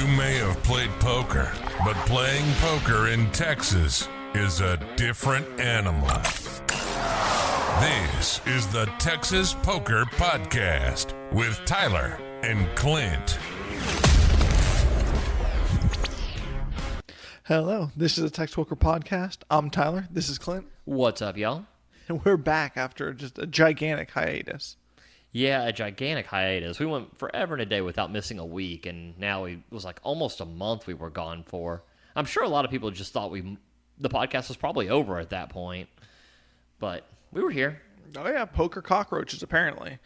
may have played poker, but playing poker in Texas is a different animal. This is the Texas Poker Podcast with Tyler and Clint. Hello, this is the Texas Poker Podcast. I'm Tyler. This is Clint. What's up, y'all? And we're back after just a gigantic hiatus. Yeah, a gigantic hiatus. We went forever and a day without missing a week, and now it was like almost a month we were gone for. I'm sure a lot of people just thought the podcast was probably over at that point, but we were here. Oh yeah, poker cockroaches apparently.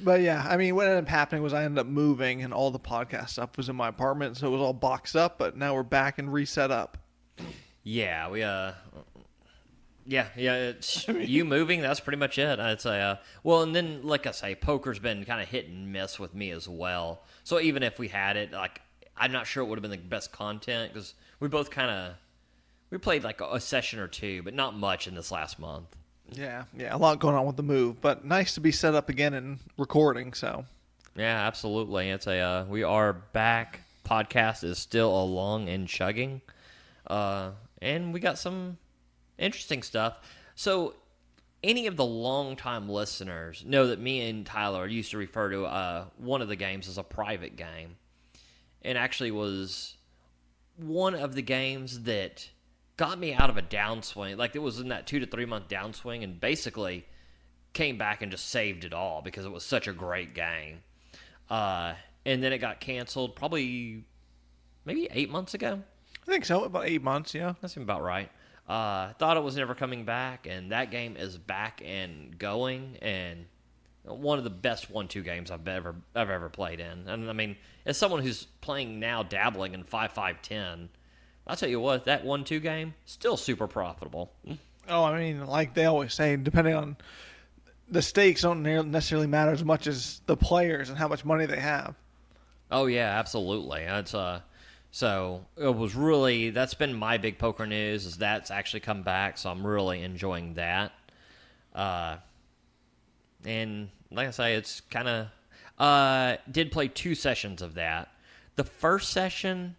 But yeah, I mean, what ended up happening was I ended up moving, and all the podcast stuff was in my apartment, so it was all boxed up. But now we're back and reset up. Yeah, it's you moving. That's pretty much it. I'd say. Well, and then like I say, poker's been kind of hit and miss with me as well. So even if we had it, like I'm not sure it would have been the best content because we both we played like a session or two, but not much in this last month. Yeah, a lot going on with the move, but nice to be set up again and recording. So. Yeah, absolutely. It's we are back. Podcast is still along and chugging, and we got some interesting stuff. So, any of the longtime listeners know that me and Tyler used to refer to one of the games as a private game, and actually was one of the games that got me out of a downswing. Like, it was in that 2 to 3 month downswing, and basically came back and just saved it all because it was such a great game. And then it got canceled probably maybe 8 months ago. I think so, about 8 months, yeah. That seemed about right. Thought it was never coming back, and that game is back and going, and one of the best 1-2 games I've ever played in. And I mean, as someone who's playing now, dabbling in 5-5-10, I'll tell you what, that 1-2 game still super profitable. Oh, I mean, like they always say, depending on the stakes, don't necessarily matter as much as the players and how much money they have. Oh yeah, absolutely. That's So it was really, that's been my big poker news, is that's actually come back, so I'm really enjoying that. And like I say, it's kind of, did play 2 sessions of that. The first session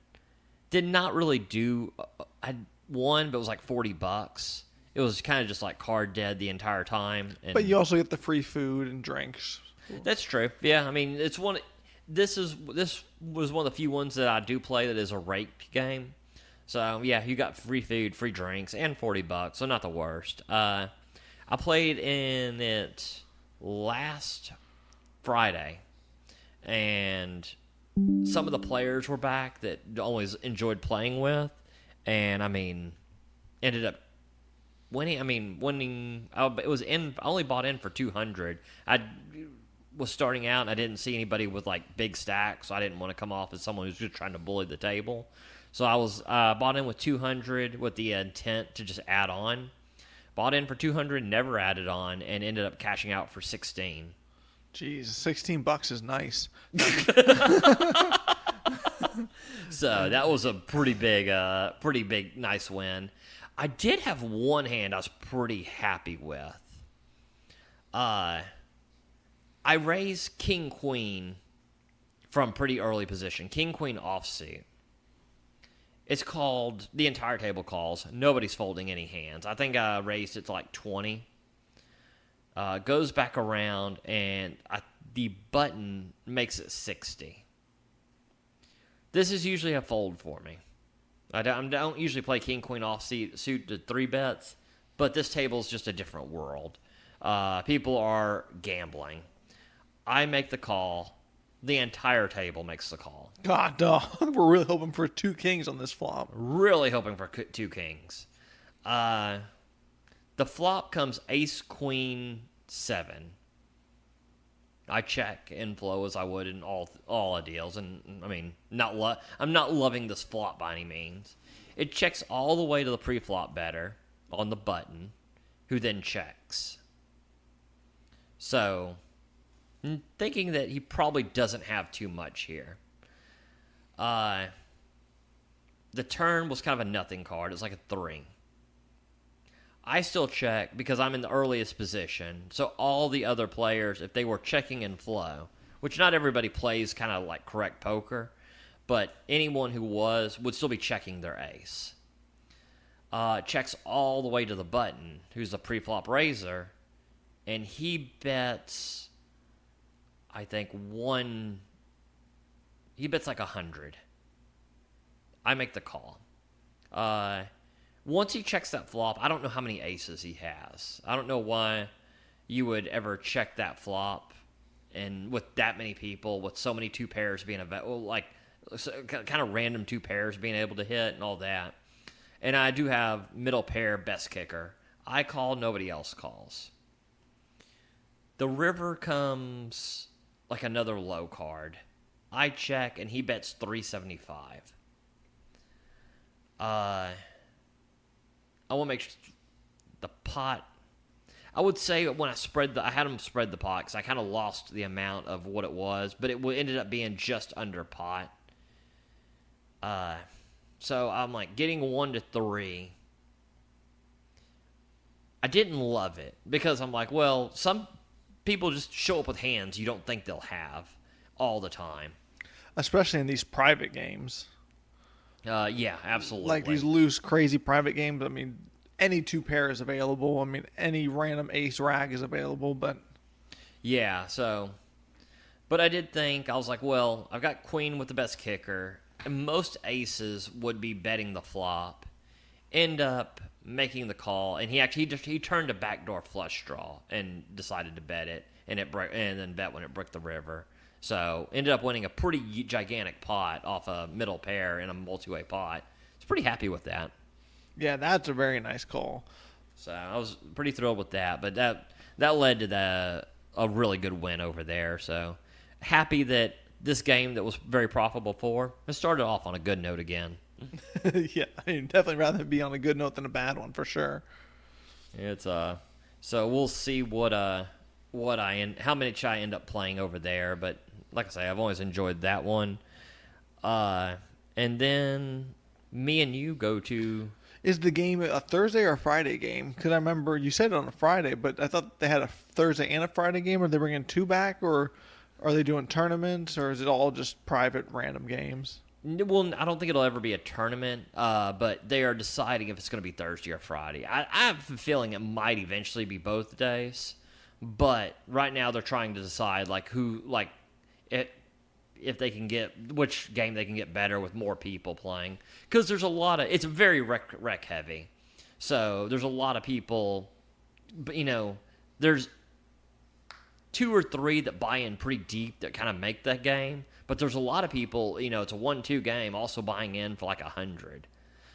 did not really do, I won, but it was like $40. It was kind of just like card dead the entire time. And but you also get the free food and drinks. That's true. Yeah, I mean, it's one. This was one of the few ones that I do play that is a rake game. So yeah, you got free food, free drinks, and $40, so not the worst. I played in it last Friday, and some of the players were back that I always enjoyed playing with, and I mean, ended up winning. I mean, winning. It was in. I only bought in for 200. I was starting out, and I didn't see anybody with like big stacks, so I didn't want to come off as someone who's just trying to bully the table. So I was bought in with 200 with the intent to just add on. Bought in for 200, never added on, and ended up cashing out for 16. Jeez, $16 is nice. So that was a pretty big, nice win. I did have one hand I was pretty happy with. I raised King Queen from pretty early position. King Queen offsuit. It's called, the entire table calls. Nobody's folding any hands. I think I raised it to like 20. Goes back around, and the button makes it 60. This is usually a fold for me. I don't usually play King Queen offsuit to 3 bets, but this table is just a different world. People are gambling. I make the call. The entire table makes the call. God, dog. We're really hoping for 2 kings on this flop. Really hoping for 2 kings. The flop comes ace, queen, 7. I check inflow as I would in all deals, and I mean, I'm not loving this flop by any means. It checks all the way to the pre-flop better on the button, who then checks. So, I'm thinking that he probably doesn't have too much here. The turn was kind of a nothing card. It's like a 3. I still check because I'm in the earliest position. So all the other players, if they were checking in flow, which not everybody plays kind of like correct poker, but anyone who would still be checking their ace. Checks all the way to the button, who's a pre-flop raiser, and he bets, I think, he bets like 100. I make the call. Once he checks that flop, I don't know how many aces he has. I don't know why you would ever check that flop, and with that many people, with so many two pairs being kind of random two pairs being able to hit and all that. And I do have middle pair best kicker. I call, nobody else calls. The river comes like another low card. I check, and he bets 375. I want to make sure the pot. I would say when I had him spread the pot because I kind of lost the amount of what it was, but it ended up being just under pot. So I'm like getting 1 to 3. I didn't love it because I'm like, well, some people just show up with hands you don't think they'll have all the time. Especially in these private games. Yeah, absolutely. Like these loose, crazy private games. I mean, any two pair is available. I mean, any random ace rag is available, but... Yeah, so... But I did think, I was like, well, I've got queen with the best kicker, and most aces would be betting the flop. End up making the call, and he turned a backdoor flush draw and decided to bet it, and then bet when it bricked the river. So ended up winning a pretty gigantic pot off a middle pair in a multi-way pot. I was pretty happy with that. Yeah, that's a very nice call. So I was pretty thrilled with that, but that led to a really good win over there. So happy that this game that was very profitable it started off on a good note again. Yeah, I mean, definitely rather be on a good note than a bad one for sure. It's so we'll see how much I end up playing over there, but like I say, I've always enjoyed that one. And then me and you go to... Is the game a Thursday or a Friday game? Because I remember you said it on a Friday, but I thought they had a Thursday and a Friday game. Are they bringing two back, or are they doing tournaments, or is it all just private random games? Well, I don't think it'll ever be a tournament, but they are deciding if it's going to be Thursday or Friday. I have a feeling it might eventually be both days, but right now they're trying to decide if they can get which game they can get better with more people playing, because there's a lot of it's very rec heavy, so there's a lot of people, but there's 2 or 3 that buy in pretty deep that kind of make that game, but there's a lot of people, it's a 1-2 game also buying in for like 100.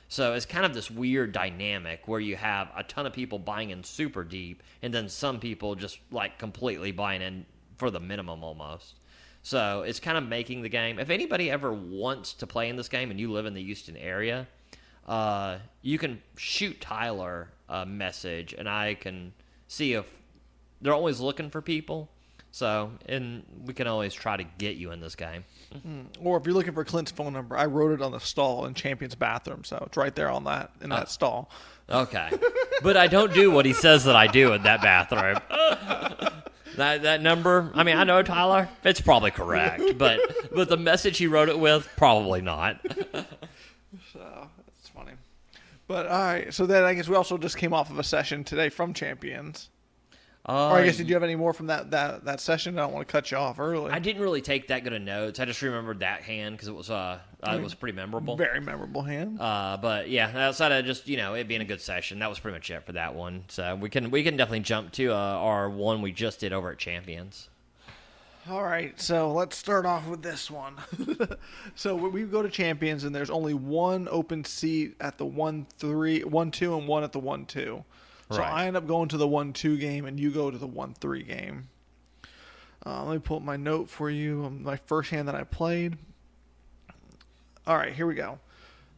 So it's kind of this weird dynamic where you have a ton of people buying in super deep, and then some people just like completely buying in for the minimum almost. So it's kind of making the game. If anybody ever wants to play in this game and you live in the Houston area, you can shoot Tyler a message, and I can see if they're always looking for people. So, and we can always try to get you in this game. Or if you're looking for Clint's phone number, I wrote it on the stall in Champion's bathroom, so it's right there on that stall. Okay. But I don't do what he says that I do in that bathroom. That number, I mean, I know Tyler, it's probably correct, but the message he wrote it with, probably not. So, that's funny. But, all right, so then I guess we also just came off of a session today from Champions. Or I guess, did you have any more from that session? I don't want to cut you off early. I didn't really take that good of notes. I just remembered that hand because it was pretty memorable. Very memorable hand. But yeah, outside of just it being a good session, that was pretty much it for that one. So we can definitely jump to our one we just did over at Champions. All right, so let's start off with this one. So we go to Champions, and there's only one open seat at the 1-2, and one at the 1-2. So Right. I end up going to the 1-2 game, and you go to the 1-3 game. Let me pull up my note for you. My first hand that I played. All right, here we go.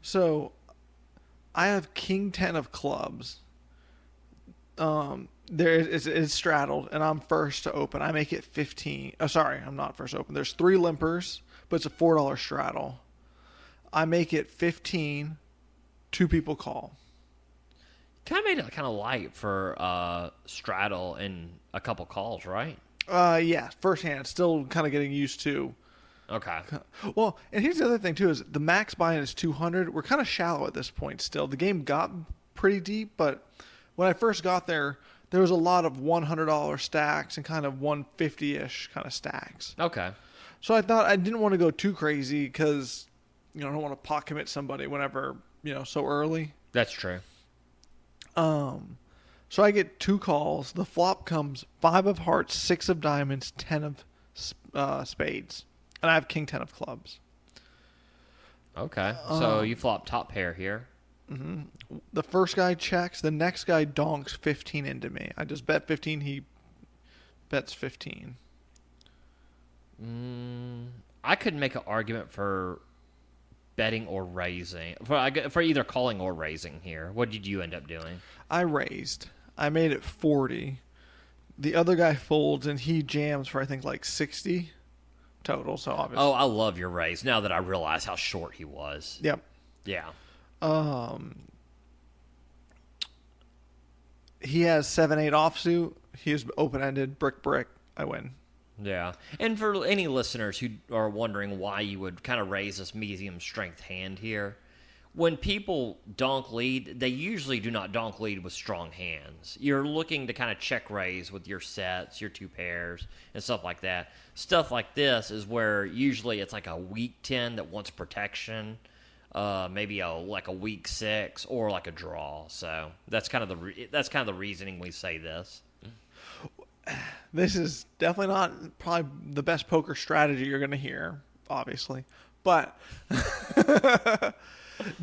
So I have King 10 of clubs. It's straddled, and I'm first to open. I make it 15. Oh, sorry, I'm not first to open. There's 3 limpers, but it's a $4 straddle. I make it 15. 2 people call. Kind of made it kind of light for straddle and a couple calls, right? Yeah, first hand, still kind of getting used to. Okay. Well, and here's the other thing too: is the max buy-in is 200. We're kind of shallow at this point still. The game got pretty deep, but when I first got there was a lot of $100 stacks and kind of 150-ish kind of stacks. Okay. So I thought I didn't want to go too crazy because, I don't want to pot commit somebody whenever, so early. That's true. So I get 2 calls. The flop comes 5 of hearts, 6 of diamonds, 10 of spades. And I have king 10 of clubs. Okay. So you flop top pair here. Mm-hmm. The first guy checks. The next guy donks 15 into me. I just bet 15. He bets 15. I could make an argument for betting or raising. For either calling or raising here. What did you end up doing? I raised. I made it 40. The other guy folds, and he jams for, I think, like 60 total. So obviously. Oh, I love your raise now that I realize how short he was. Yep. Yeah. He has 7-8 offsuit. He is open-ended, brick. I win. Yeah. And for any listeners who are wondering why you would kind of raise this medium strength hand here, when people donk lead, they usually do not donk lead with strong hands. You're looking to kind of check raise with your sets, your 2 pairs, and stuff like that. Stuff like this is where usually it's like a weak 10 that wants protection, maybe a weak 6 or like a draw. So that's kind of the reasoning we say this. This is definitely not probably the best poker strategy you're going to hear, obviously. But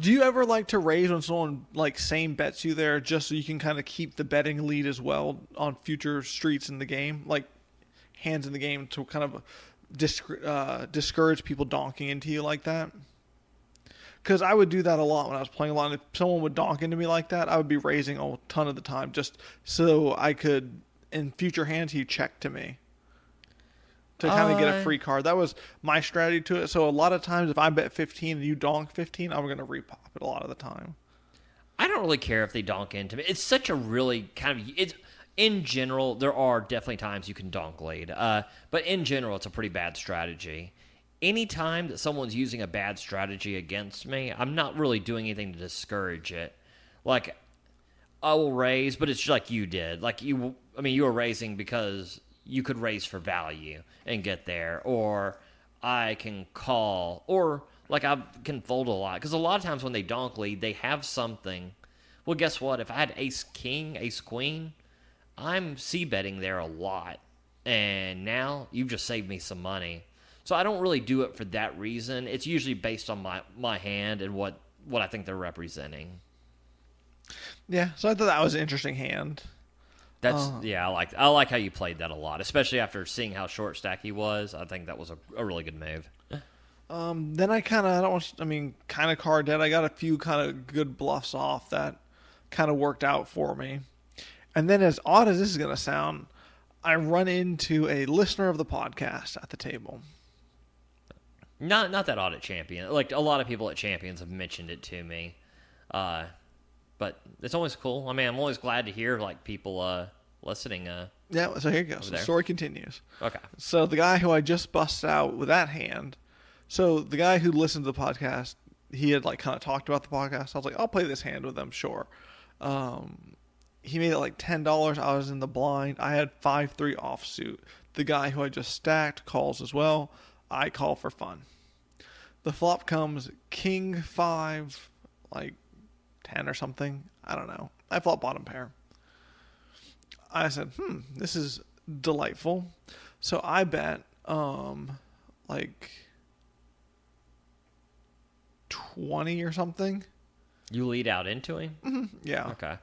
do you ever like to raise when someone like same bets you there just so you can kind of keep the betting lead as well on future streets in the game, like hands in the game, to kind of discourage people donking into you like that? Because I would do that a lot when I was playing a lot. And if someone would donk into me like that, I would be raising a ton of the time just so I could, in future hands, he checked to me to kind of get a free card. That was my strategy to it. So a lot of times if I bet 15 and you donk 15, I'm going to repop it a lot of the time. I don't really care if they donk into me. It's such a really in general, there are definitely times you can donk lead. But in general, it's a pretty bad strategy. Anytime that someone's using a bad strategy against me, I'm not really doing anything to discourage it. Like, I will raise, but it's like you did. Like, you were raising because you could raise for value and get there. Or I can call. Or, like, I can fold a lot. Because a lot of times when they donk lead, they have something. Well, guess what? If I had ace-king, ace-queen, I'm c-betting there a lot. And now you've just saved me some money. So I don't really do it for that reason. It's usually based on my hand and what I think they're representing. Yeah, so I thought that was an interesting hand. I like how you played that a lot, especially after seeing how short stack he was. I think that was a really good move. Then I kind of card dead. I got a few kind of good bluffs off that kind of worked out for me. And then, as odd as this is going to sound, I run into a listener of the podcast at the table. Not that odd at Champion. Like, a lot of people at Champions have mentioned it to me. But it's always cool. I mean, I'm always glad to hear, like, people listening. Yeah, so here it goes. The story continues. Okay. So the guy who I just busted out with that hand, so the guy who listened to the podcast, he had, like, kind of talked about the podcast. I was like, I'll play this hand with him, sure. He made it like $10. I was in the blind. I had 5-3 offsuit. The guy who I just stacked calls as well. I call for fun. The flop comes king 5, like 10 or something. I don't know. I flop bottom pair. I said, this is delightful. So I bet like 20 or something. You lead out into him? Mm-hmm. Yeah. Okay.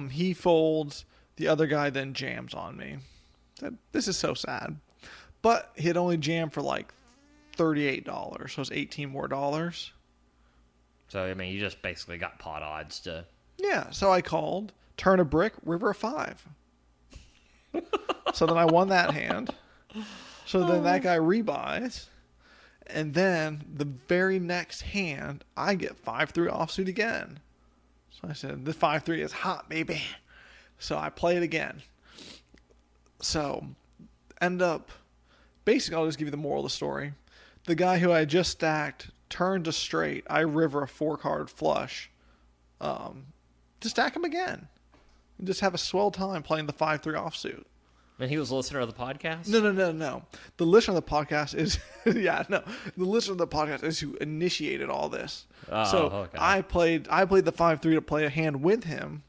He folds. The other guy then jams on me. This is so sad. But he had only jammed for like $38, so it's $18 more. So, I mean, you just basically got pot odds to... Yeah, so I called, turn a brick, river 5. So then I won that hand. So then that guy rebuys. And then the very next hand, I get 5-3 offsuit again. So I said, the 5-3 is hot, baby. So I play it again. So end up, basically, I'll just give you the moral of the story. The guy who I just stacked turned to straight. I river a 4-card flush to stack him again. And just have a swell time playing the 5-3 offsuit. And he was a listener of the podcast? No. The listener of the podcast is, The listener of the podcast is who initiated all this. Okay. I played the 5-3 to play a hand with him.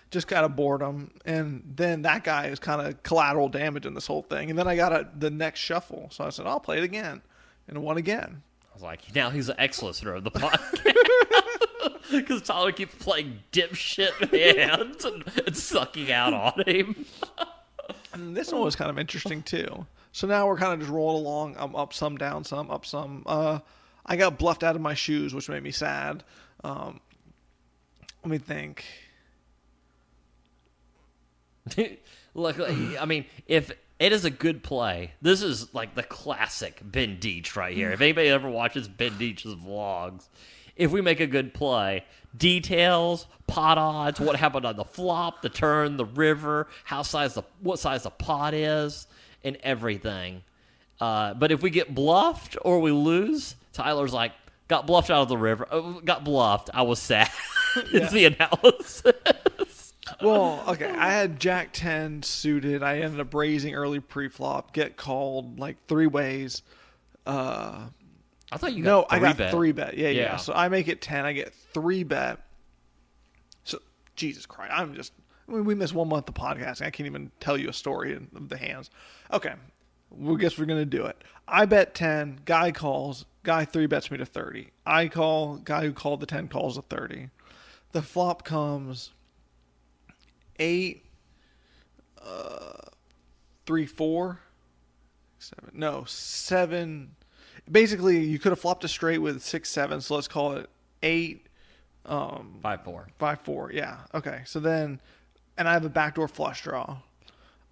Just got a boredom, and then that guy is kind of collateral damage in this whole thing. And then I got the next shuffle, so I said, I'll play it again, and won again. I was like, now he's an ex-listener of the podcast. Because Tyler keeps playing dipshit hands and sucking out on him. And this one was kind of interesting, too. So now we're kind of just rolling along. I'm up some, down some, up some. I got bluffed out of my shoes, which made me sad. Let me think. Look, I mean, if it is a good play, this is like the classic Ben Deitch right here. If anybody ever watches Ben Deitch's vlogs, if we make a good play, details, pot odds, what happened on the flop, the turn, the river, what size the pot is, and everything. But if we get bluffed or we lose, Tyler's like, got bluffed out of the river. Got bluffed. I was sad. Is the analysis. Well, okay, I had Jack 10 suited. I ended up raising early pre-flop, get called like 3 ways. I thought you got I got 3-bet. Yeah. So I make it 10. I get 3-bet. So, Jesus Christ. We missed 1 month of podcasting. I can't even tell you a story of the hands. Okay. Well, guess we're going to do it. I bet 10. Guy calls. Guy 3-bets me to 30. I call. Guy who called the 10 calls the 30. The flop comes 8, 3, 4, 7. No, 7. Basically, you could have flopped a straight with 6, 7. So let's call it 8, 5, 4. 5, 4. Yeah. Okay. So then, and I have a backdoor flush draw.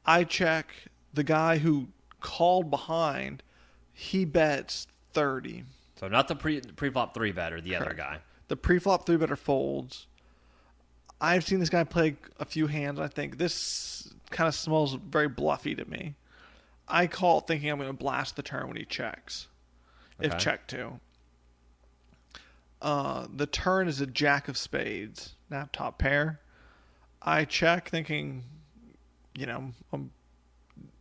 I check. The guy who called behind, he bets 30. So not the pre-flop 3-better, the other guy. The pre-flop 3-better folds. I've seen this guy play a few hands. I think this kind of smells very bluffy to me. I call thinking I'm going to blast the turn when he checks. Okay. If check 2. The turn is a jack of spades. Now top pair. I check thinking, I'm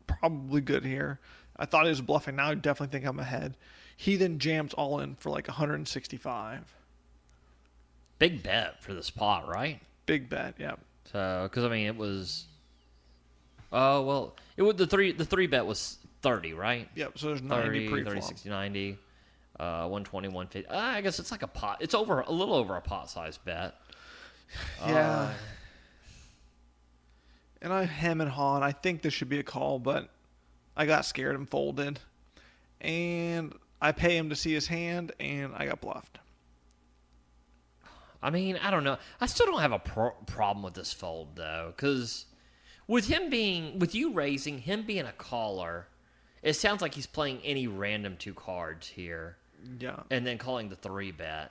probably good here. I thought he was bluffing. Now I definitely think I'm ahead. He then jams all in for like 165. Big bet for the spot, right? Big bet, yeah. So, because I mean, it was. Oh well, the 3-bet was 30, right? Yep. So there's 90 pre-flop. 30, 60, 90, 120, 150. I guess it's like a pot. It's a little over a pot size bet. Yeah. And I hem and haw, and I think this should be a call, but I got scared and folded. And I pay him to see his hand, and I got bluffed. I mean, I don't know. I still don't have a problem with this fold, though, because with you raising, him being a caller, it sounds like he's playing any random 2 cards here. Yeah. And then calling the 3-bet.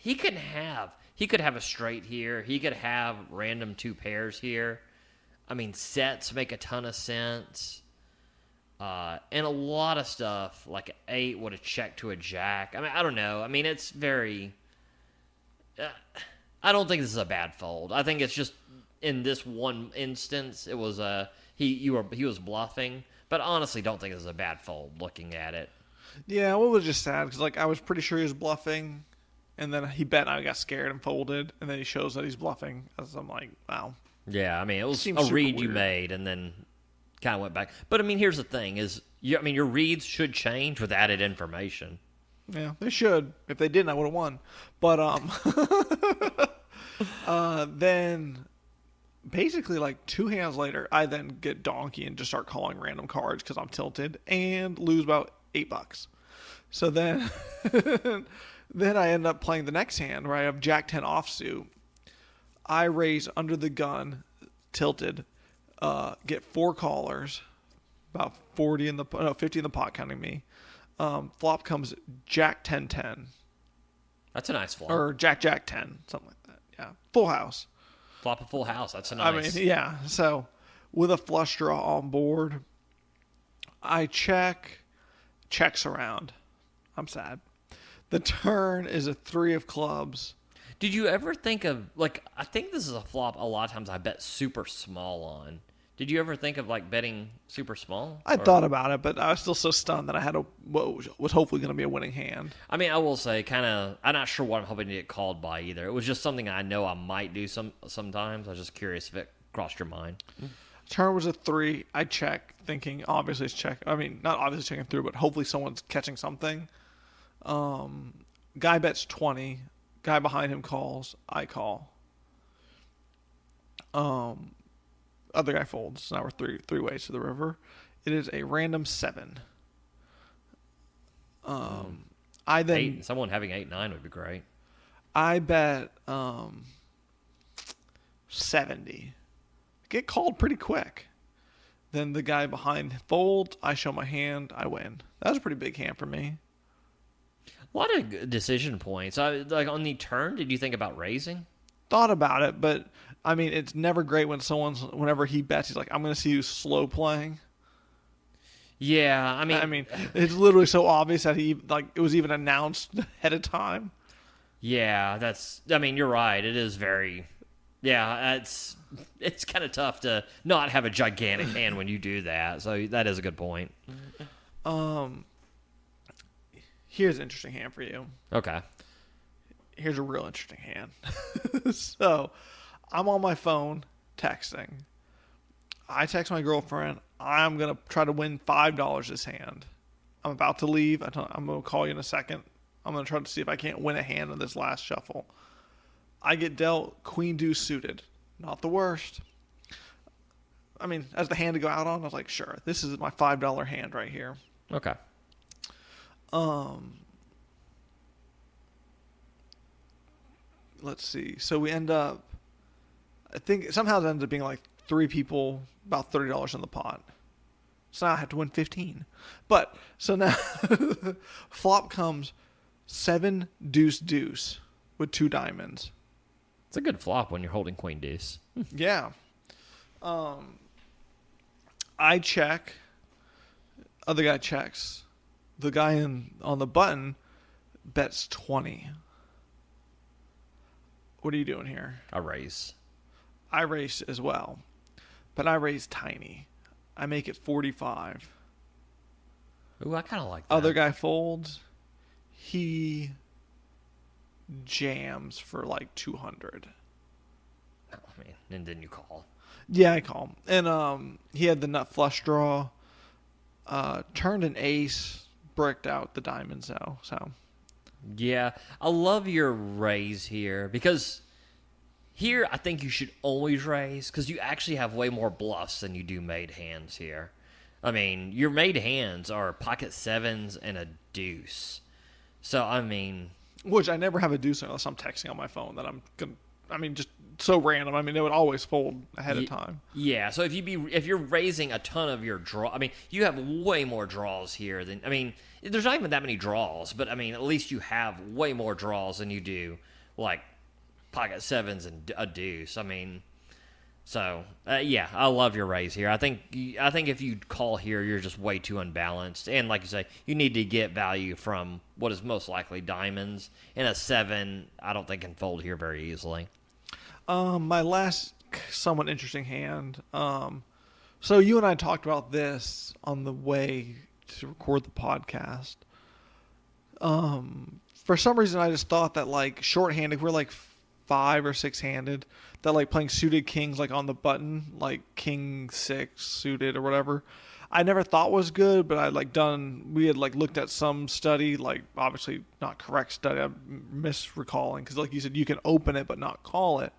He could have a straight here. He could have random 2 pairs here. I mean, sets make a ton of sense. And a lot of stuff, like 8 would have checked to a jack. I mean, I don't know. I mean, it's very... I don't think this is a bad fold. I think it's just, in this one instance, it was he was bluffing. But honestly, don't think this is a bad fold, looking at it. Yeah, well, it was just sad, because I was pretty sure he was bluffing, and then he bet, and I got scared and folded, and then he shows that he's bluffing. So I'm like, wow. Yeah, I mean, it was a read you made, and then... kind of went back. But, I mean, here's the thing is, your reads should change with added information. Yeah, they should. If they didn't, I would have won. But, then, basically, like 2 hands later, I then get donkey and just start calling random cards because I'm tilted and lose about $8. So then, then I end up playing the next hand where I have Jack 10 offsuit. I raise under the gun, tilted, get 4 callers, about 50 in the pot counting me. Flop comes Jack 10-10. That's a nice flop. Or Jack 10, something like that. Yeah, full house. Flop a full house. That's a nice. I mean, yeah. So with a flush draw on board. I checks around. I'm sad. The turn is a 3 of clubs. Did you ever think of, like, I think this is a flop a lot of times I bet super small on. Did you ever think of, like, betting super small? I thought about it, but I was still so stunned that I had what was hopefully going to be a winning hand. I mean, I will say, I'm not sure what I'm hoping to get called by either. It was just something I know I might do sometimes. I was just curious if it crossed your mind. Turn was a 3. I check, thinking obviously it's check. I mean, not obviously checking through, but hopefully someone's catching something. Guy bets 20. Guy behind him calls. I call. Other guy folds. So now we're three ways to the river. It is a random 7. I then someone having 8-9 would be great. I bet 70. Get called pretty quick. Then the guy behind folds. I show my hand. I win. That was a pretty big hand for me. A lot of decision points. Like on the turn, did you think about raising? Thought about it, but I mean, it's never great when whenever he bets, he's like, I'm going to see you slow playing. Yeah, I mean, it's literally so obvious that it was even announced ahead of time. Yeah, you're right. It is very, yeah, it's kind of tough to not have a gigantic hand when you do that. So that is a good point. Here's an interesting hand for you. Okay. Here's a real interesting hand. So, I'm on my phone texting. I text my girlfriend. I'm going to try to win $5 this hand. I'm about to leave. I'm going to call you in a second. I'm going to try to see if I can't win a hand in this last shuffle. I get dealt queen deuce suited. Not the worst. I mean, as the hand to go out on, I was like, sure, this is my $5 hand right here. Okay. Let's see. So we end up, I think somehow it ends up being like 3 people, about $30 in the pot. So now I have to win 15. But so now flop comes 7 deuce deuce with 2 diamonds. It's a good flop when you're holding queen deuce. Yeah. I check. Other guy checks. The guy on the button bets 20. What are you doing here? I raise. I raise as well. But I raise tiny. I make it 45. Ooh, I kind of like that. Other guy folds. He jams for like 200. I mean, and then you call. Yeah, I call. And he had the nut flush draw. Turned an ace. Bricked out the diamonds though. So yeah, I love your raise here because here I think you should always raise because you actually have way more bluffs than you do made hands here. I mean, your made hands are pocket 7s and a deuce. So I mean, which I never have a deuce unless I'm texting on my phone that I'm gonna. I mean, just so random. I mean, they would always fold ahead of time. Yeah. So if you're raising a ton of your draw, I mean, you have way more draws here than. I mean, there's not even that many draws, but I mean, at least you have way more draws than you do like pocket 7s and a deuce. I mean, so yeah, I love your raise here. I think if you call here, you're just way too unbalanced, and like you say, you need to get value from what is most likely diamonds. And a 7, I don't think can fold here very easily. My last somewhat interesting hand. So you and I talked about this on the way to record the podcast. For some reason, I just thought that like shorthanded, we're like 5 or 6 handed, that like playing suited kings like on the button, like king 6 suited or whatever, I never thought was good, but we had like looked at some study, like obviously not correct study, I'm misrecalling, because like you said, you can open it but not call it.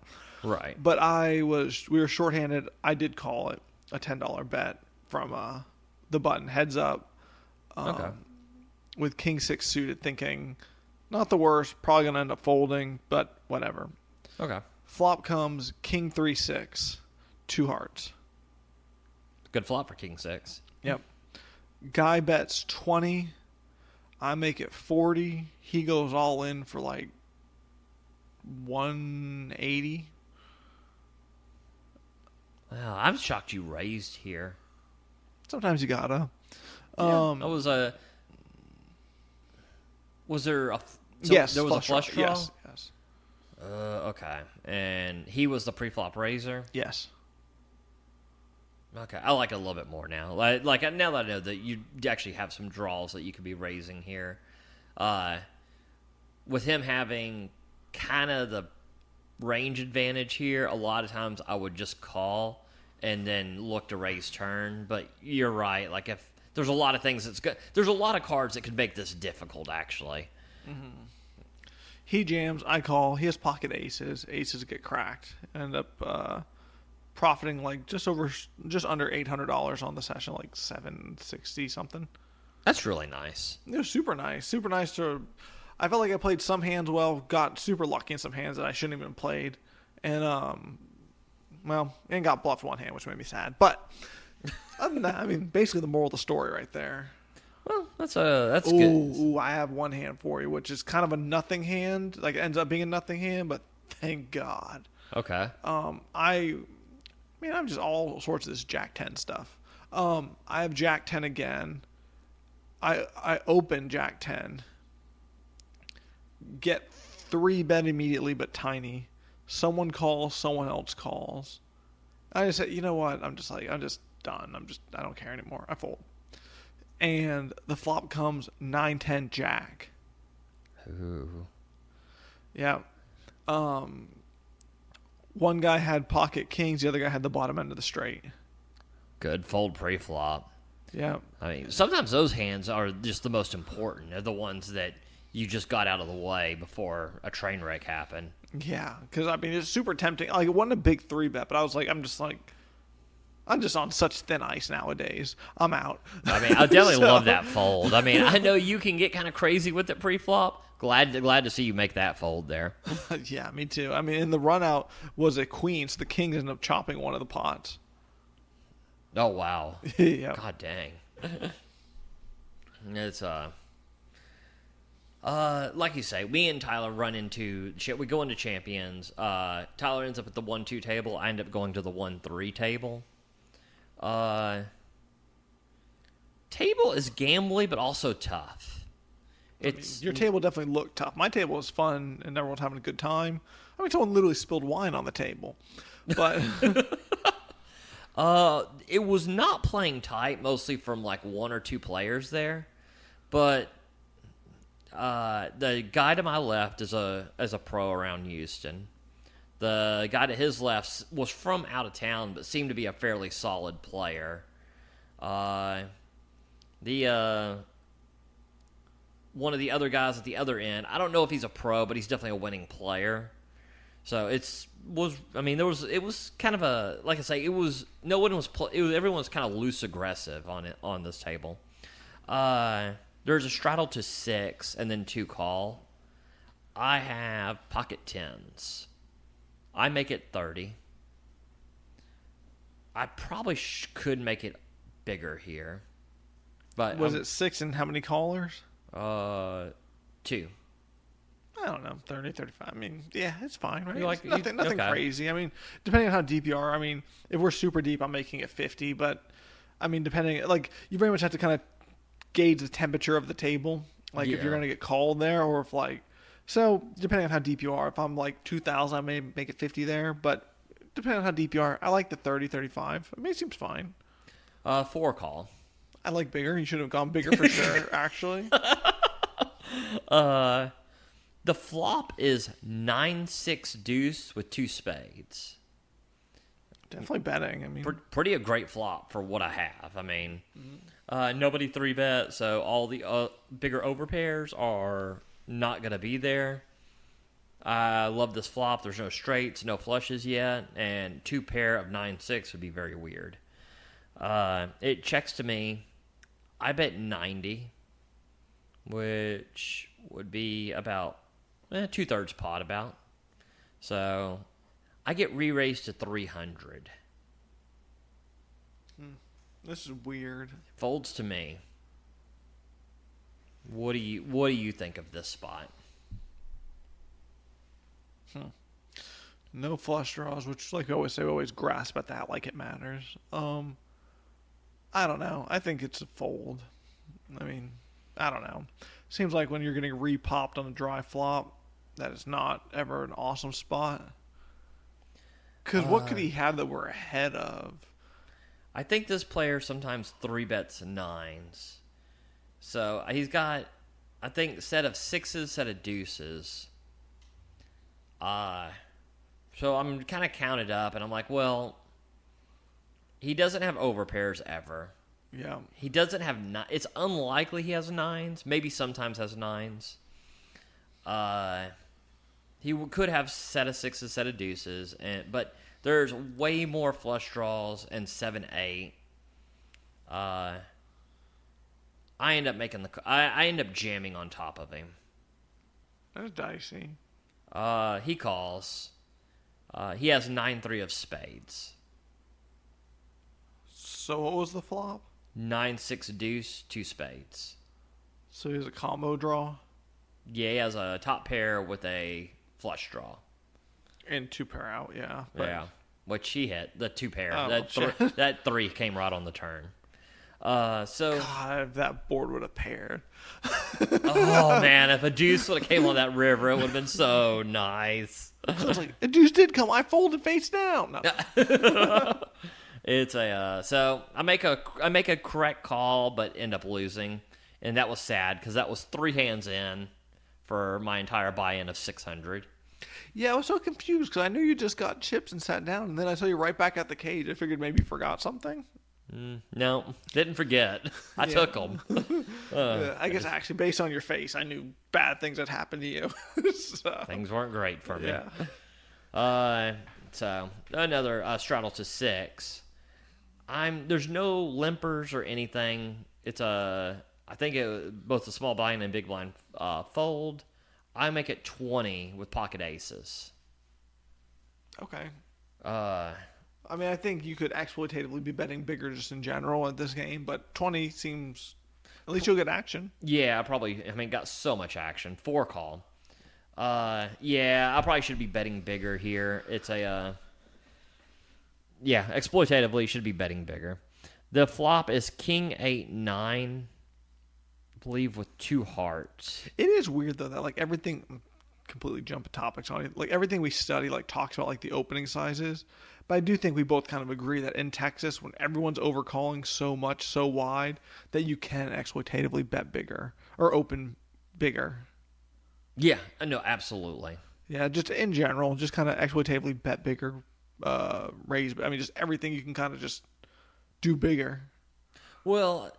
Right. But we were shorthanded. I did call it a $10 bet from the button heads up. Okay. With king 6 suited, thinking not the worst, probably gonna end up folding, but whatever. Okay. Flop comes king 3-6, 2 hearts. Good flop for king 6. Yep. Guy bets 20. I make it 40. He goes all in for like 180. Wow, I'm shocked you raised here. Sometimes you gotta. That was a. Was there a? Yes, there was a flush draw. Yes. Okay, and he was the pre-flop raiser. Yes. Okay, I like it a little bit more now. Like now that I know that you actually have some draws that you could be raising here, with him having kind of the range advantage here, a lot of times I would just call and then look to raise turn. But you're right. Like if there's a lot of things that's good, there's a lot of cards that could make this difficult. Actually, He jams. I call. He has pocket aces. Aces get cracked. End up profiting like just under $800 on the session, like $760 something. that's really nice. It was super nice. Super nice to. I felt like I played some hands well. Got super lucky in some hands that I shouldn't even played, and and got bluffed one hand, which made me sad. But other than that, I mean, basically the moral of the story right there. Well, that's good. Ooh, I have one hand for you, which is kind of a nothing hand. Like it ends up being a nothing hand, but thank God. Okay. I'm just all sorts of this Jack 10 stuff. I have Jack 10 again. I open Jack 10. Get 3-bet immediately, but tiny. Someone calls, someone else calls. I just said, you know what? I'm just done. I don't care anymore. I fold. And the flop comes 9-10 Jack. Ooh. Yeah. One guy had pocket kings, the other guy had the bottom end of the straight. Good fold pre-flop. Yeah. I mean, sometimes those hands are just the most important. They're the ones that you just got out of the way before a train wreck happened. Yeah, because I mean it's super tempting. Like it wasn't a big 3-bet, but I was like, I'm just on such thin ice nowadays. I'm out. I mean, I definitely love that fold. I mean, I know you can get kind of crazy with it pre-flop. Glad to see you make that fold there. Yeah, me too. I mean, in the run out was a queen, so the king ended up chopping one of the pots. Oh wow. Yeah. God dang. It's like you say, me and Tyler run into shit. We go into champions. Tyler ends up at the 1-2 table. I end up going to the 1-3 table. Table is gambly, but also tough. Your table definitely looked tough. My table was fun, and everyone was having a good time. I mean, someone literally spilled wine on the table, but it was not playing tight, mostly from like one or two players there, but. The guy to my left is a pro around Houston. The guy to his left was from out of town, but seemed to be a fairly solid player. One of the other guys at the other end, I don't know if he's a pro, but he's definitely a winning player. So it was kind of a, like I say, everyone was kind of loose aggressive on this table. There's a straddle to 6 and then 2 call. I have pocket 10s. I make it 30. I probably could make it bigger here. But was it 6 and how many callers? 2. I don't know, 30, 35. I mean, yeah, it's fine, right? Nothing okay. crazy. I mean, depending on how deep you are. I mean, if we're super deep, I'm making it 50. But, I mean, depending, like, you very much have to kind of gauge the temperature of the table. Like, if you're going to get called there or if, like, so depending on how deep you are. If I'm, like, 2,000, I may make it 50 there. But depending on how deep you are, I like the 30, 35. I mean, it seems fine. 4 call. I like bigger. You should have gone bigger for sure, actually. The flop is 9-6 deuce with 2 spades. Definitely betting. I mean, pretty a great flop for what I have. I mean, nobody 3-bet, so all the bigger overpairs are not going to be there. I love this flop. There's no straights, no flushes yet, and 2 pair of 9-6 would be very weird. It checks to me. I bet 90, which would be about 2/3 pot about. So I get re-raised to 300. This is weird. Folds to me. What do you think of this spot? No flush draws, which, like we always say, we always grasp at that like it matters. I don't know. I think it's a fold. I mean, I don't know. Seems like when you're getting re-popped on a dry flop, that is not ever an awesome spot. Because what could he have that we're ahead of? I think this player sometimes 3-bets 9s. So he's got, I think, set of 6s, set of deuces. So I'm kind of counted up, and I'm like, well, he doesn't have overpairs ever. Yeah. He doesn't have it's unlikely he has 9s. Maybe sometimes has 9s. He could have set of 6s, set of deuces, but there's way more flush draws and 7-8. I end up I end up jamming on top of him. That's dicey. He calls. He has 9-3 of spades. So what was the flop? 9-6 deuce, 2 spades. So he has a combo draw? Yeah, he has a top pair with a flush draw. And 2 pair out, yeah. Yeah, which he hit, the 2 pair. Oh, that 3 came right on the turn. So God, if that board would have paired. Oh, man, if a deuce would have came on that river, it would have been so nice. I was like, a deuce did come. I folded face down. No. It's so I make a correct call, but end up losing, and that was sad because that was 3 hands in for my entire buy-in of 600. Yeah, I was so confused because I knew you just got chips and sat down, and then I saw you right back at the cage. I figured maybe you forgot something. No, didn't forget. I took them. I guess actually, based on your face, I knew bad things had happened to you. So, things weren't great for me. Yeah. So another straddle to 6. There's no limpers or anything. It's I think both the small blind and big blind fold. I make it 20 with pocket aces. Okay. Uh, I mean, I think you could exploitatively be betting bigger just in general at this game, but 20 seems... At least you'll get action. Yeah, got so much action. 4 call. Yeah, I probably should be betting bigger here. It's exploitatively should be betting bigger. The flop is king 8-9, I believe, with 2 hearts. It is weird, though, that, like, everything... completely jump topics on it. Like, everything we study, like, talks about, like, the opening sizes. But I do think we both kind of agree that in Texas, when everyone's overcalling so much, so wide, that you can exploitatively bet bigger or open bigger. Yeah, no, absolutely. Yeah, just in general, just kind of exploitatively bet bigger, raise. I mean, just everything you can kind of just do bigger. Well,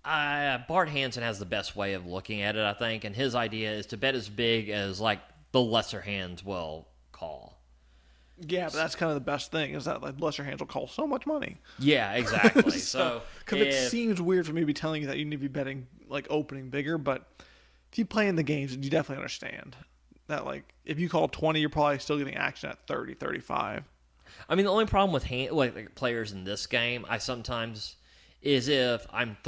Bart Hansen has the best way of looking at it, I think, and his idea is to bet as big as, like, the lesser hands will call. Yeah, but that's kind of the best thing, is that, like, lesser hands will call so much money. Yeah, exactly. so because it seems weird for me to be telling you that you need to be betting, like, opening bigger, but if you play in the games, you definitely understand that, like, if you call 20, you're probably still getting action at 30, 35. I mean, the only problem with like players in this game, I sometimes... is if I'm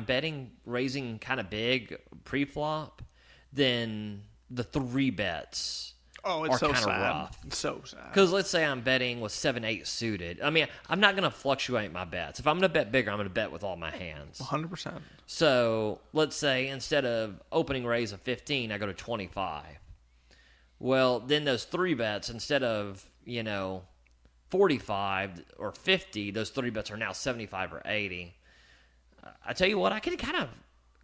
betting raising kind of big pre-flop, then the 3 bets it's are so kind of sad. rough. It's so sad. Because let's say I'm betting with 7-8 suited. I mean, I'm not going to fluctuate my bets. If I'm going to bet bigger, I'm going to bet with all my hands. 100%. So let's say instead of opening raise of 15, I go to 25. Well, then those 3 bets, instead of, 45 or 50, those 3 bets are now 75 or 80. I tell you what, I can kind of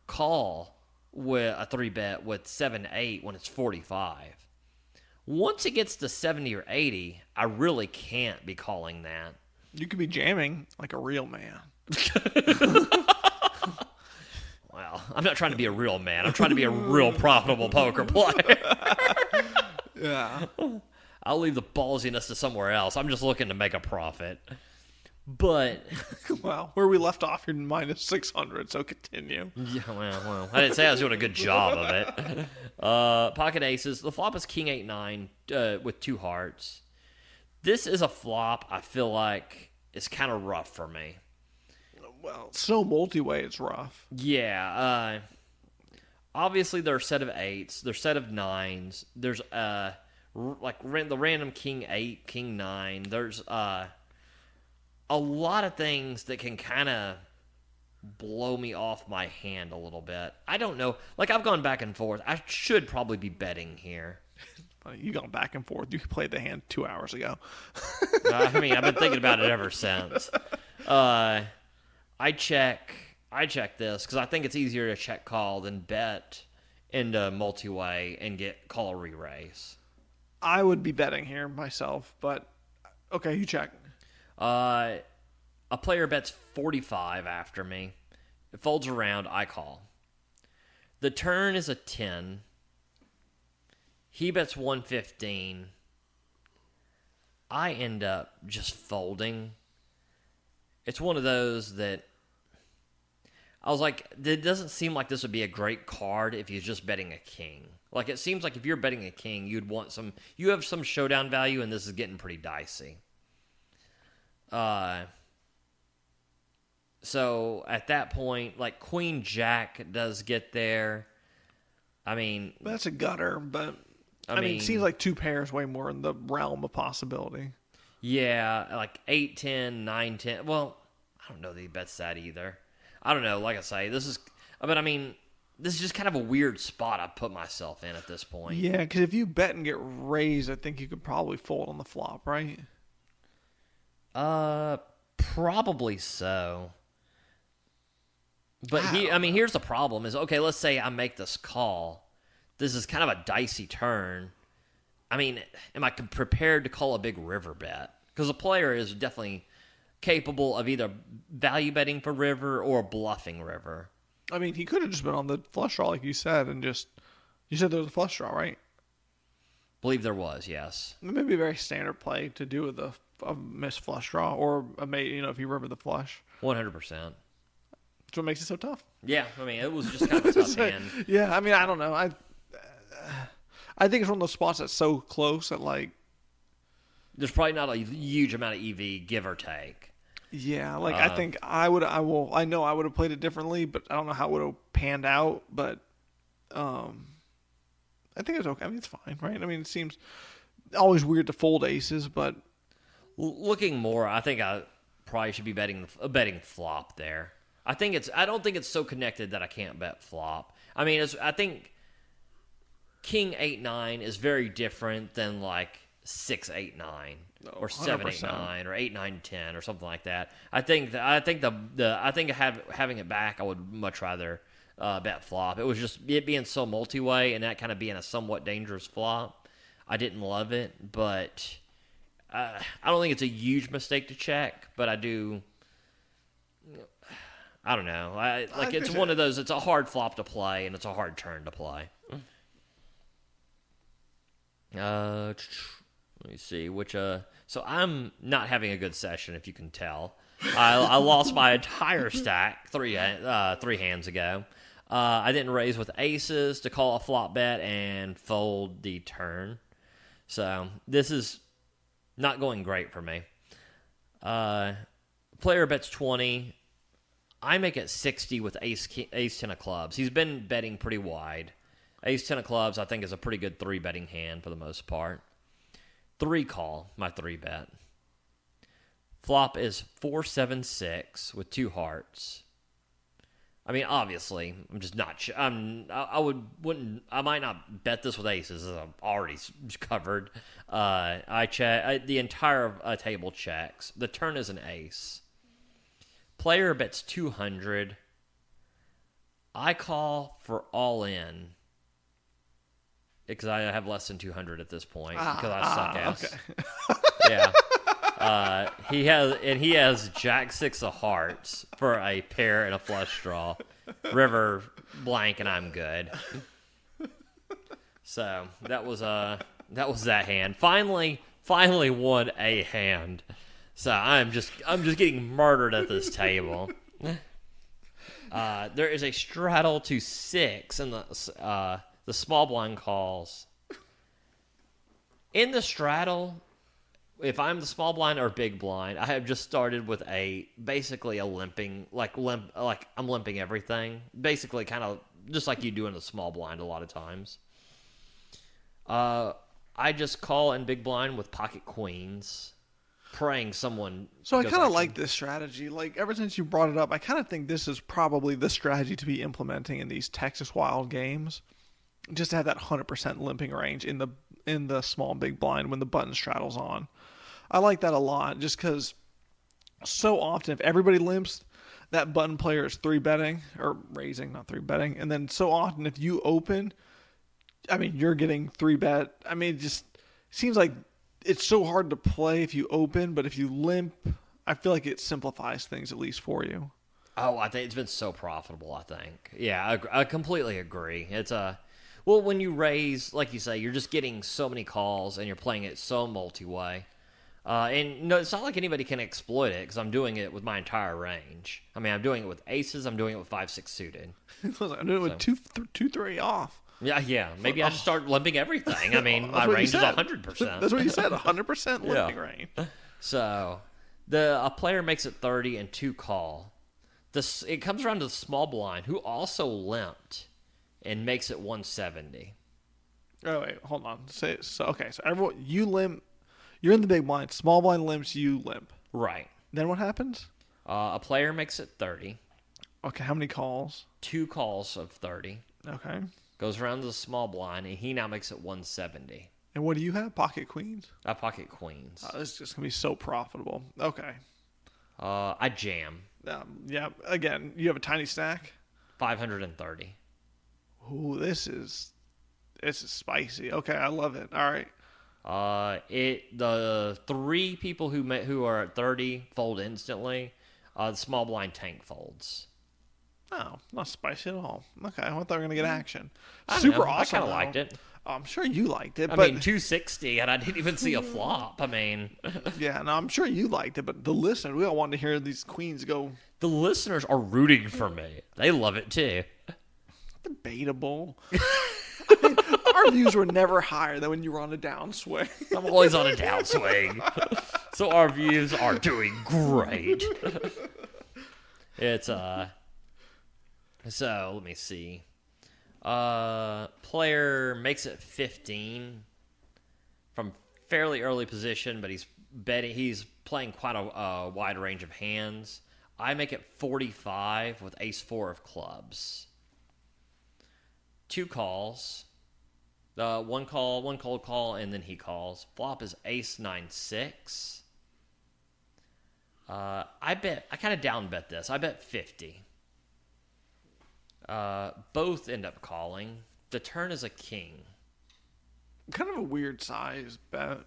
call with a 3 bet with 7-8 when it's 45. Once it gets to 70 or 80, I really can't be calling that. You could be jamming like a real man. Well, I'm not trying to be a real man. I'm trying to be a real profitable poker player. Yeah. I'll leave the ballsiness to somewhere else. I'm just looking to make a profit. But... Well, where we left off, you're minus 600, so continue. Yeah, well, I didn't say I was doing a good job of it. Pocket aces. The flop is king 8-9 with 2 hearts. This is a flop I feel like is kind of rough for me. Well, so multi-way, it's rough. Yeah. Obviously, there are a set of 8s. There's a set of 9s. There's the random king 8, king 9. There's a lot of things that can kind of blow me off my hand a little bit. I don't know. Like, I've gone back and forth. I should probably be betting here. You gone back and forth. You played the hand 2 hours ago. I mean, I've been thinking about it ever since. I check this because I think it's easier to check call than bet into multi-way and call a re-raise. I would be betting here myself, but okay, you check. A player bets 45 after me. It folds around, I call. The turn is a 10. He bets 115. I end up just folding. It's one of those that I was like, it doesn't seem like this would be a great card if he's just betting a king. Like, it seems like if you're betting a king, you have some showdown value, and this is getting pretty dicey. So at that point, like, Queen Jack does get there. I mean, that's a gutter, but I mean, it seems like two pairs way more in the realm of possibility. Yeah, like 8-10, 9-10. Well, I don't know that he bets that either. I don't know. Like I say, this is just kind of a weird spot I put myself in at this point. Yeah, because if you bet and get raised, I think you could probably fold on the flop, right? Probably so. But here's the problem: is okay. Let's say I make this call. This is kind of a dicey turn. I mean, am I prepared to call a big river bet? Because a player is definitely capable of either value betting for river or bluffing river. I mean, he could have just been on the flush draw, like you said, and you said there was a flush draw, right? Believe there was, yes. It may be a very standard play to do with a missed flush draw, or if you river the flush. 100%. That's what makes it so tough. Yeah, I mean, it was just kind of a tough hand. Yeah, I mean, I don't know. I think it's one of those spots that's so close that, like, there's probably not a huge amount of EV, give or take. Yeah, like, I think I know I would have played it differently, but I don't know how it would have panned out, but I think it's okay. I mean, it's fine, right? I mean, it seems always weird to fold aces, but looking more, I think I probably should be betting flop there. I don't think it's so connected that I can't bet flop. I mean, I think King 8-9 is very different than like 6-8-9 or 7-8-9 or 8-9-10 or something like that. I think having it back, I would much rather bet flop. It was just it being so multi-way and that kind of being a somewhat dangerous flop. I didn't love it, but I don't think it's a huge mistake to check. But I do. I don't know. It's one of those. It's a hard flop to play, and it's a hard turn to play. Let me see which. So I'm not having a good session, if you can tell. I lost my entire stack three hands ago. I didn't raise with aces to call a flop bet and fold the turn. So this is not going great for me. Player bets 20. I make it 60 with ace 10 of clubs. He's been betting pretty wide. Ace 10 of clubs, I think, is a pretty good 3-betting hand for the most part. 3 call, my 3-bet. Flop is 4-7-6 with 2 hearts. I mean, obviously, I'm just not. I might not bet this with aces, as I'm already covered. I check. The entire table checks. The turn is an ace. Player bets 200. I call for all in because I have less than 200 at this point because I suck ass. Okay. Yeah. He has Jack 6 of hearts for a pair and a flush draw. River blank and I'm good. So that was that hand. Finally won a hand. So I'm just getting murdered at this table. There is a straddle to 6 and the small blind calls. In the straddle, if I'm the small blind or big blind, I have just started with basically a limping, like I'm limping everything. Basically kind of just like you do in a small blind a lot of times. I just call in big blind with pocket queens, praying someone. So I goes kind of action. like this strategy. Like ever since you brought it up, I kind of think this is probably the strategy to be implementing in these Texas Wild games. Just to have that 100% limping range in the small big blind when the button straddles on. I like that a lot just because so often if everybody limps, that button player is 3-betting or raising, not 3-betting. And then so often if you open, I mean, you're getting 3-bet. I mean, it just seems like it's so hard to play if you open, but if you limp, I feel like it simplifies things at least for you. Oh, I think it's been so profitable, I think. Yeah, I completely agree. It's well, when you raise, like you say, you're just getting so many calls and you're playing it so multi-way. And no, it's not like anybody can exploit it because I'm doing it with my entire range. I mean, I'm doing it with aces. I'm doing it with 5-6 suited. I'm doing it with 2-3 off. Yeah. Maybe I should start limping everything. I mean, my range is 100%. That's what you said, 100% limping range. So, a player makes it 30 and 2 call. It comes around to the small blind, who also limped and makes it 170. Oh wait, hold on. So everyone, you limp. You're in the big blind. Small blind limps. You limp. Right. Then what happens? A player makes it 30. Okay, how many calls? 2 calls of 30. Okay. Goes around to the small blind, and he now makes it 170. And what do you have? Pocket queens? I pocket queens. This is just gonna be so profitable. Okay. I jam. Yeah. Again, you have a tiny stack. 530. Ooh, this is spicy. Okay, I love it. All right. The 3 people who are at 30 fold instantly. The small blind tank folds. Oh, not spicy at all. Okay, I thought we were gonna get action. I Super know, I awesome. kind of liked it. Oh, I'm sure you liked it. I but mean, 260, and I didn't even see a flop. I mean, yeah, no, I'm sure you liked it. But the listeners, we all wanted to hear these queens go. the listeners are rooting for me. They love it too. Debatable. I mean, our views were never higher than when you were on a downswing. I'm always on a downswing. So our views are doing great. It's so let me see. Player makes it 15 from fairly early position, but he's playing quite a wide range of hands. I make it 45 with ace 4 of clubs. 2 calls. One cold call, and then he calls. Flop is ace 9-6. I kind of down bet this. I bet 50. Both end up calling. The turn is a king. Kind of a weird size bet.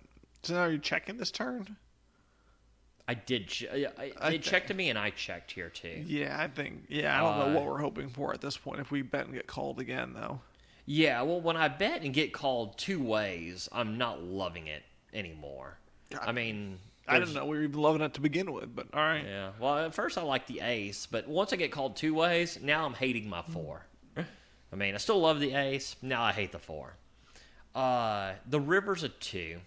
So now you're checking this turn? I did. They checked to me, and I checked here too. Yeah, I think. Yeah, I don't know what we're hoping for at this point if we bet and get called again, though. Yeah, well, when I bet and get called 2 ways, I'm not loving it anymore. God, I mean, I didn't know we were even loving it to begin with, but all right. Yeah. Well, at first I liked the ace, but once I get called 2 ways, now I'm hating my 4. I mean, I still love the ace. Now I hate the 4. The river's a 2.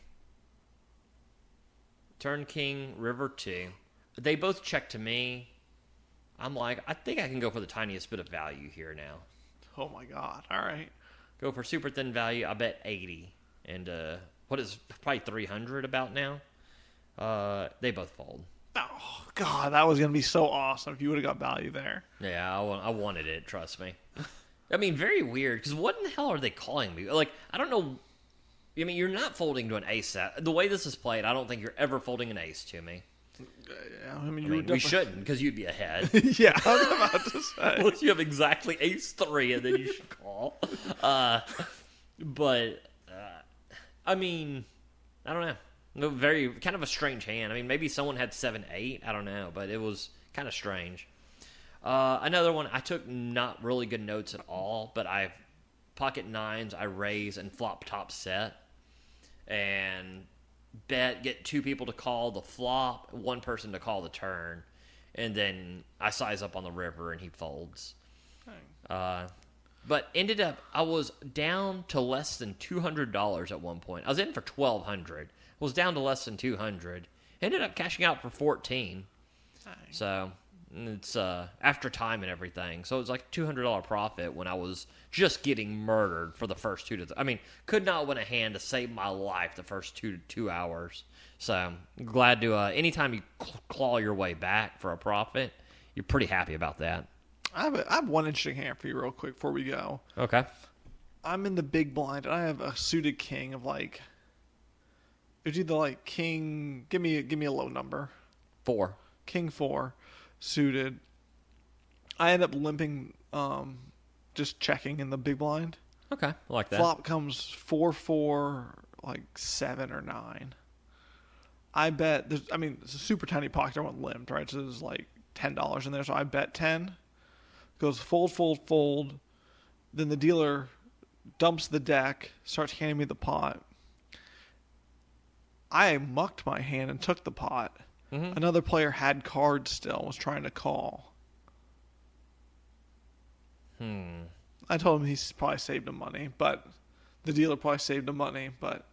Turn king, river 2. They both check to me. I'm like, I think I can go for the tiniest bit of value here now. Oh my God! All right. Go for super thin value. I bet 80. And what is probably 300 about now? They both fold. Oh God, that was gonna be so awesome if you would have got value there. Yeah, I wanted it. Trust me. I mean, very weird. Because what in the hell are they calling me? Like, I don't know. I mean, you're not folding to an ace set. The way this is played, I don't think you're ever folding an ace to me. Yeah, I mean, we shouldn't, because you'd be ahead. Yeah, I was about to say. Unless you have exactly ace 3, and then you should call. But I mean, I don't know. Very kind of a strange hand. I mean, maybe someone had 7-8. I don't know, but it was kind of strange. Another one, I took not really good notes at all, but I pocket 9s, I raise and flop top set, and get 2 people to call the flop, 1 person to call the turn, and then I size up on the river and he folds. But ended up, I was down to less than $200 at one point. I was in for $1,200. Was down to less than $200. Ended up cashing out for $14. So It's after time and everything. So it was like $200 profit when I was just getting murdered for the first could not win a hand to save my life the first 2 hours. So I'm glad to, anytime you claw your way back for a profit, you're pretty happy about that. I have one interesting hand for you real quick before we go. Okay. I'm in the big blind, and I have a suited king of like, it's either like king, give me a low number. 4. King 4, suited. I end up limping, just checking in the big blind. Okay, I like that. Flop comes 4-4, like 7 or 9. I bet, it's a super tiny pocket. I went limped, right? So there's like $10 in there. So I bet 10. Goes fold, fold, fold. Then the dealer dumps the deck, starts handing me the pot. I mucked my hand and took the pot. Mm-hmm. Another player had cards still and was trying to call. I told him he's probably saved him money, but the dealer probably saved him money. But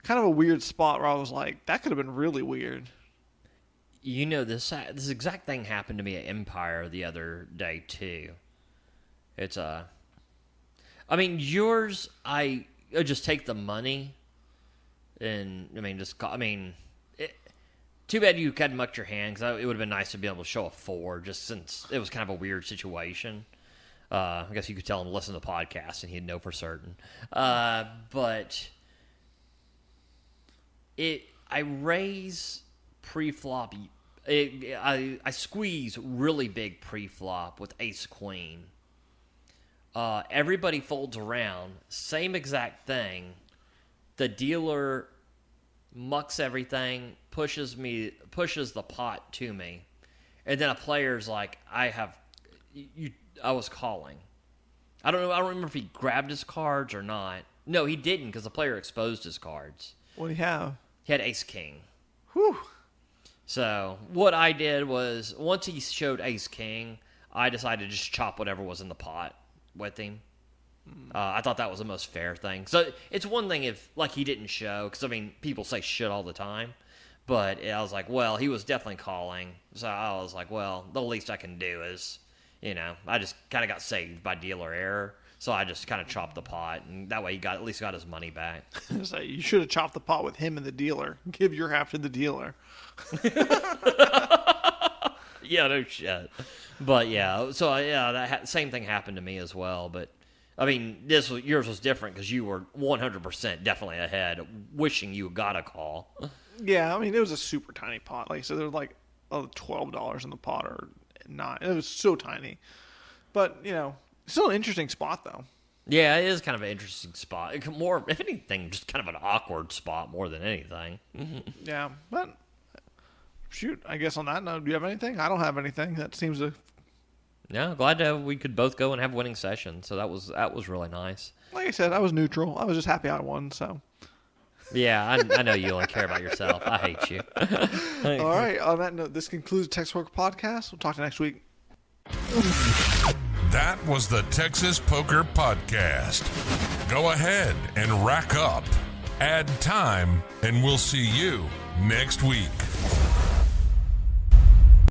kind of a weird spot where I was like, that could have been really weird. You know, this exact thing happened to me at Empire the other day, too. It's, yours, I just take the money and, too bad you hadn't mucked your hand, because it would have been nice to be able to show a 4, just since it was kind of a weird situation. I guess you could tell him to listen to the podcast and he'd know for certain. But I raise pre-flop. I squeeze really big pre-flop with ace-queen. Everybody folds around. Same exact thing. The dealer mucks everything, pushes the pot to me, and then a player's like, I was calling. I don't know. I don't remember if he grabbed his cards or not. No, he didn't, because the player exposed his cards. What did he have? He had ace-king. Whew. So what I did was, once he showed ace-king, I decided to just chop whatever was in the pot with him. I thought that was the most fair thing. So it's one thing if, like, he didn't show, because, people say shit all the time. But I was like, well, he was definitely calling. So I was like, well, the least I can do is, I just kind of got saved by dealer error. So I just kind of chopped the pot, and that way he at least got his money back. So you should have chopped the pot with him and the dealer. Give your half to the dealer. Yeah, no shit. But yeah, so that same thing happened to me as well. But yours was different because you were 100% definitely ahead, wishing you got a call. Yeah, it was a super tiny pot. Like, so there was like $12 in the pot or $9. It was so tiny. But, still an interesting spot, though. Yeah, it is kind of an interesting spot. More, if anything, just kind of an awkward spot more than anything. Yeah, but shoot, I guess on that note, do you have anything? I don't have anything. That seems to... Yeah, glad we could both go and have winning sessions. So that was really nice. Like I said, I was neutral. I was just happy I won, so... Yeah, I know you only care about yourself. I hate you. All right, on that note, this concludes Texas Poker Podcast. We'll talk to you next week. That was the Texas Poker Podcast. Go ahead and rack up, add time, and we'll see you next week.